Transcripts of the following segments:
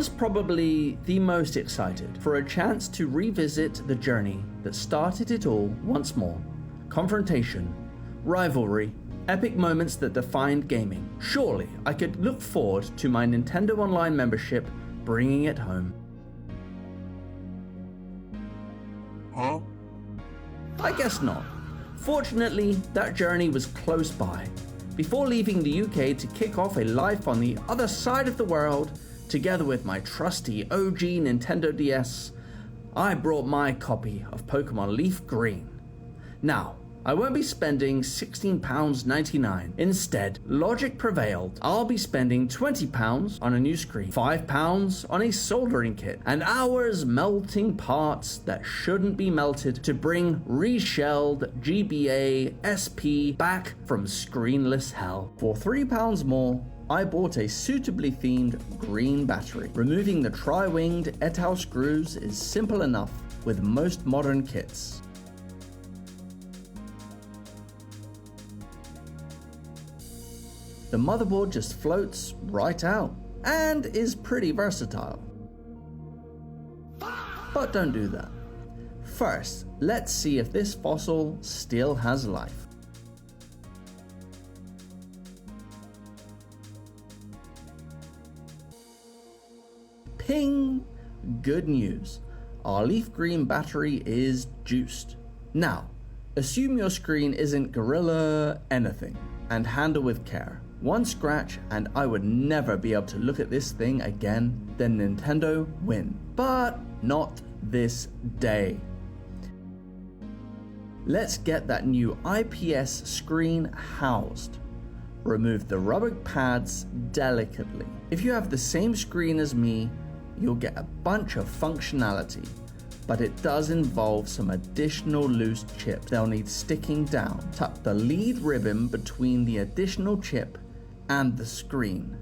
was probably the most excited for a chance to revisit the journey that started it all once more. Confrontation, rivalry, epic moments that defined gaming. Surely I could look forward to my Nintendo Online membership bringing it home. Huh? I guess not. Fortunately, that journey was close by. Before leaving the UK to kick off a life on the other side of the world, together with my trusty OG Nintendo DS, I brought my copy of Pokemon Leaf Green. Now, I won't be spending £16.99. Instead, logic prevailed. I'll be spending £20 on a new screen, £5 on a soldering kit, and hours melting parts that shouldn't be melted to bring reshelled GBA SP back from screenless hell. For £3 more, I bought a suitably themed green battery. Removing the tri-winged Etal screws is simple enough with most modern kits. The motherboard just floats right out and is pretty versatile. But don't do that. First, let's see if this fossil still has life. Ping! Good news. Our leaf green battery is juiced. Now, assume your screen isn't Gorilla anything and handle with care. One scratch and I would never be able to look at this thing again, then Nintendo win. But not this day. Let's get that new IPS screen housed. Remove the rubber pads delicately. If you have the same screen as me, you'll get a bunch of functionality, but it does involve some additional loose chips. They'll need sticking down. Tuck the lead ribbon between the additional chip and the screen.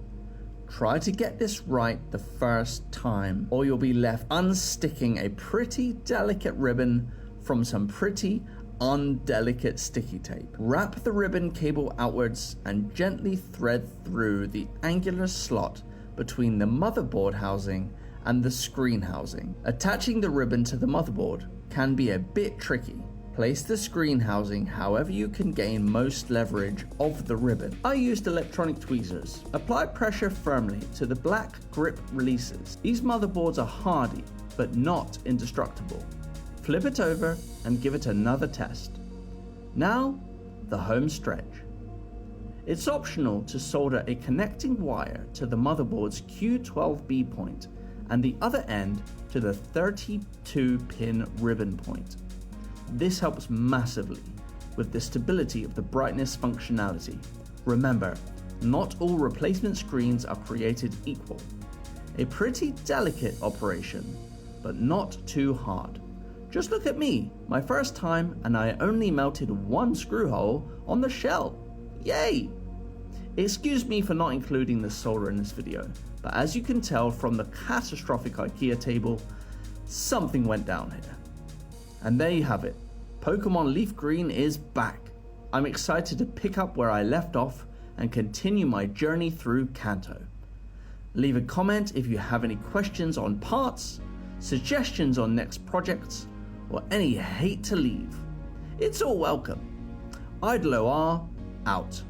Try to get this right the first time, or you'll be left unsticking a pretty delicate ribbon from some pretty undelicate sticky tape. Wrap the ribbon cable outwards and gently thread through the angular slot between the motherboard housing and the screen housing. Attaching the ribbon to the motherboard can be a bit tricky. Place the screen housing however you can gain most leverage of the ribbon. I used electronic tweezers. Apply pressure firmly to the black grip releases. These motherboards are hardy, but not indestructible. Flip it over and give it another test. Now, the home stretch. It's optional to solder a connecting wire to the motherboard's Q12B point and the other end to the 32-pin ribbon point. This helps massively with the stability of the brightness functionality. Remember, not all replacement screens are created equal. A pretty delicate operation, but not too hard. Just look at me, my first time, and I only melted one screw hole on the shell. Yay! Excuse me for not including the solder in this video, but as you can tell from the catastrophic IKEA table, something went down here. And there you have it. Pokemon Leaf Green is back. I'm excited to pick up where I left off and continue my journey through Kanto. Leave a comment if you have any questions on parts, suggestions on next projects, or any hate to leave. It's all welcome. Idlo R, out.